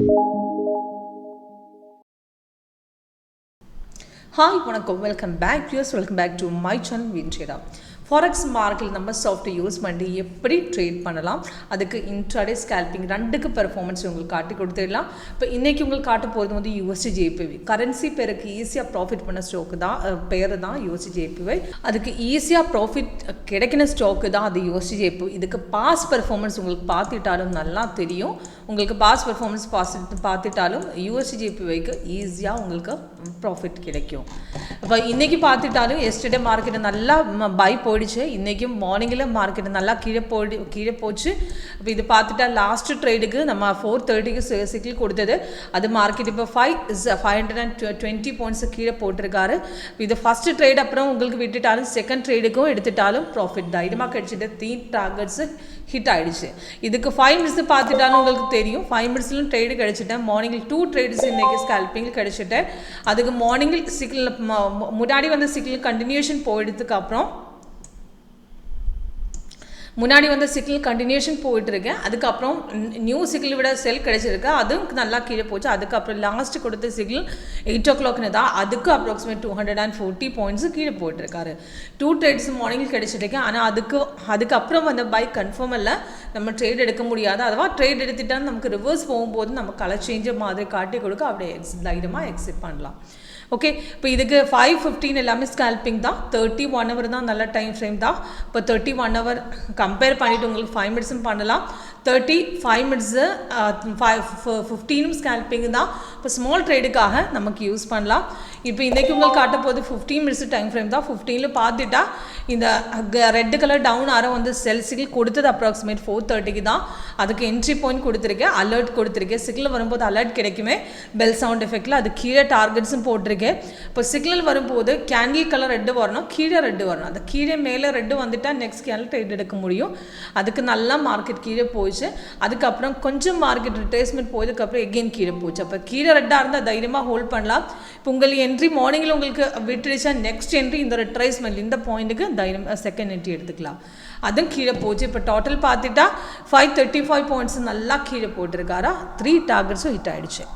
Hi, welcome back viewers, welcome back to my channel WinTrader. Forex market நம்ம software use பண்ணி எப்படி trade பண்ணலாம், அதுக்கு இன்ட்ராடே ஸ்கேல்பிங் ரெண்டுக்கு பெர்ஃபார்மன்ஸ் உங்களுக்கு காட்டி கொடுத்துடலாம். இப்போ இன்றைக்கி உங்களுக்கு காட்ட போகிறது வந்து USD JPY கரன்சி பேருக்கு ஈஸியாக ப்ராஃபிட் பண்ண ஸ்டாக்கு தான், பேர் தான் USD JPY. அதுக்கு ஈஸியாக ப்ராஃபிட் கிடைக்கிற ஸ்டாக்கு தான் அது USD JPY. இதுக்கு பாஸ் பெர்ஃபார்மன்ஸ் உங்களுக்கு பார்த்துட்டாலும் நல்லா தெரியும். உங்களுக்கு பாஸ் பெர்ஃபார்மன்ஸ் பார்த்துட்டாலும் USD JPYக்கு ஈஸியாக உங்களுக்கு ப்ராஃபிட் கிடைக்கும். இப்போ இன்றைக்கி பார்த்துட்டாலும் எஸ்டர்டே மார்க்கெட்டை நல்லா பை போயிடுச்சு. இன்றைக்கும் மார்னிங்கில் மார்க்கெட்டு நல்லா கீழே போச்சு. இப்போ இது பார்த்துட்டா லாஸ்ட் ட்ரேடுக்கு நம்ம 430க்கு சிக்கிள் கொடுத்தது, அது மார்க்கெட் இப்போ 520 பாயிண்ட்ஸ் கீழே போட்டிருக்காரு. இது ஃபஸ்ட்டு ட்ரேட் அப்புறம் உங்களுக்கு விட்டுட்டாலும் செகண்ட் ட்ரேடுக்கும் எடுத்துட்டாலும் ப்ராஃபிட் தைரியமாக கிடைச்சிட்டு 3 டார்கெட்ஸு ஹிட் ஆகிடுச்சு. இதுக்கு 5 மினிட்ஸ் பார்த்துட்டாலும் உங்களுக்கு தெரியும். 5 மினிட்ஸ்லும் ட்ரேடு கிடச்சிட்டேன். மார்னிங்கில் 2 ட்ரேட்ஸ் இன்றைக்கி ஸ்கேல்பிங்கில் கிடச்சிட்டேன். அதுக்கு மார்னிங்கில் சிக்கிள் முன்னாடி வந்து சிக்கிள் கண்டினியூஷன் போயிடுறதுக்கு அப்புறம் கண்டினியூஷன் போயிட்டு இருக்கேன். அதுக்கப்புறம் நியூ சிக்கிள் விட செல் கிடைச்சிருக்கு, அதுவும் நல்லா கீழே போச்சு. அதுக்கப்புறம் லாஸ்ட் கொடுத்த சிக்கிள் 8 o'clock தான், அதுக்கு அப்ராக்சிமேட் 240 பாயிண்ட்ஸ் கீழே போயிட்டுருக்காரு. 2 ட்ரேட்ஸ் மார்னிங்கில் கிடைச்சிருக்கேன். ஆனால் அதுக்கப்புறம் வந்து பை கன்ஃபார்ம் இல்லை, நம்ம ட்ரேட் எடுக்க முடியாது. அதுவா ட்ரேட் எடுத்துட்டால் நமக்கு ரிவர்ஸ் போகும்போது நம்ம கலர் சேஞ்ச மாதிரி காட்டி கொடுக்க அப்படியே தைரியமாக எக்ஸிட் பண்ணலாம். ஓகே, இப்போ இதுக்கு 5:15 எல்லாமே ஸ்கேல்பிங் தான். 31 hour தான் நல்ல டைம் ஃப்ரேம் தான். இப்போ 31 hour கம்பேர் பண்ணிவிட்டு உங்களுக்கு 5 மினிட்ஸும் பண்ணலாம். 35 மினிட்ஸு 15 ஸ்கேல்பிங் தான். இப்போ ஸ்மால் ட்ரேடுக்காக நமக்கு யூஸ் பண்ணலாம். இப்போ இன்றைக்கி உங்களுக்கு காட்ட போது 15 மினிட்ஸ் டைம் ஃப்ரேம் தான். 15 பார்த்துட்டா இந்த ரெட் கலர் டவுன் ஆரம் வந்து செல் சிக்கிள் கொடுத்தது அப்ராக்சிமேட் 430க்கு தான். அதுக்கு என்ட்ரி பாயிண்ட் கொடுத்துருக்கேன், அலர்ட் கொடுத்துருக்கேன். சிக்கிள் வரும்போது அலர்ட் கிடைக்குமே பெல் சவுண்ட் எஃபெக்டில், அது கீழே டார்கெட்ஸும் போட்டிருக்கேன். இப்போ சிக்னல் வரும்போது கேண்டில் கலர் ரெட்டு வரணும், கீழே ரெட்டு வரணும். அந்த கீழே மேலே ரெட்டு வந்துட்டால் நெக்ஸ்ட் கேண்டில் ட்ரேட் எடுக்க முடியும். அதுக்கு நல்லா மார்க்கெட் கீழே போயிடுச்சு. அதுக்கப்புறம் கொஞ்சம் மார்க்கெட் ரிட்ரேஸ்மெண்ட் போயதுக்கப்புறம் எகெயின் கீழே போச்சு. அப்போ கீழே ரெட்டாக இருந்தால் தைரியமாக ஹோல்ட் பண்ணலாம். இப்போ உங்களுக்கு என்ட்ரி மார்னிங்கில் உங்களுக்கு விட்டுடுச்சா நெக்ஸ்ட் என்ட்ரி இந்த ரிட்ரேஸ்மெண்ட் இந்த பாயிண்ட்டுக்கு தைரியமாக செகண்ட் என்ட்ரி எடுத்துக்கலாம். அதுவும் கீழே போச்சு. இப்போ டோட்டல் பார்த்துட்டா 535 பாயிண்ட்ஸ் நல்லா கீழே போட்டிருக்காரா. 3 டார்கெட்ஸும் ஹிட் ஆகிடுச்சு.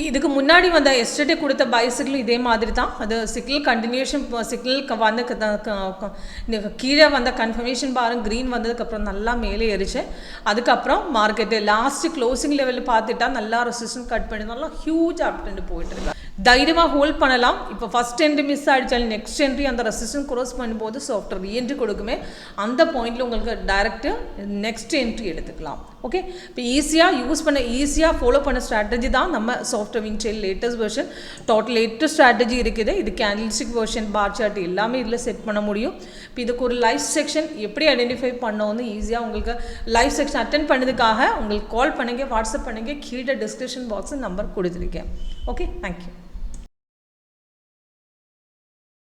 இதுக்கு முன்னாடி வந்த எஸ்டர்டே கொடுத்த பைசிக்கிளும் இதே மாதிரி தான். அது சிக்கிள் கண்டினியூஷன் சிக்கிள் வந்து கீழே வந்த கன்ஃபர்மேஷன் பாருங்க, க்ரீன் வந்ததுக்கப்புறம் நல்லா மேலே ஏறிச்சு. அதுக்கப்புறம் மார்க்கெட்டு லாஸ்ட்டு க்ளோசிங் லெவலில் பார்த்துட்டா நல்லா ரெசிஸ்டன்ஸ் கட் பண்ணி நல்லா ஹியூஜ் அப்டெண்ட் போயிட்டு இருக்கு. தைரியமாக ஹோல்ட் பண்ணலாம். இப்போ ஃபஸ்ட் என்ட்ரி மிஸ் ஆகிடுச்சாலும் நெக்ஸ்ட் என்ட்ரி அந்த ரெசிஸ்டன்ஸ் க்ரோஸ் பண்ணும்போது சாஃப்ட்வேர் ரீஎன்ட்ரி கொடுக்குமே, அந்த பாயிண்டில் உங்களுக்கு டைரெக்டு நெக்ஸ்ட் என்ட்ரி எடுத்துக்கலாம். ஓகே, இப்போ ஈஸியாக ஃபாலோ பண்ண ஸ்ட்ராட்டஜி தான் நம்ம software WinTrader latest version. Total 8 strategy இருக்குது. இது கேண்டில்ஸ்டிக் வெர்ஷன், பார் சார்ட் எல்லாமே இதில் செட் பண்ண முடியும். இப்போ இதுக்கு ஒரு லைவ் செக்ஷன் எப்படி ஐடென்டிஃபை பண்ணோன்னு ஈஸியாக உங்களுக்கு லைவ் செக்ஷன் அட்டென்ட் பண்ணதுக்காக உங்களுக்கு கால் பண்ணுங்கள், வாட்ஸ்அப் பண்ணுங்கள். கீழே டிஸ்கிரிப்ஷன் பாக்ஸில் நம்பர் கொடுத்துருக்கேன். Okay, thank you.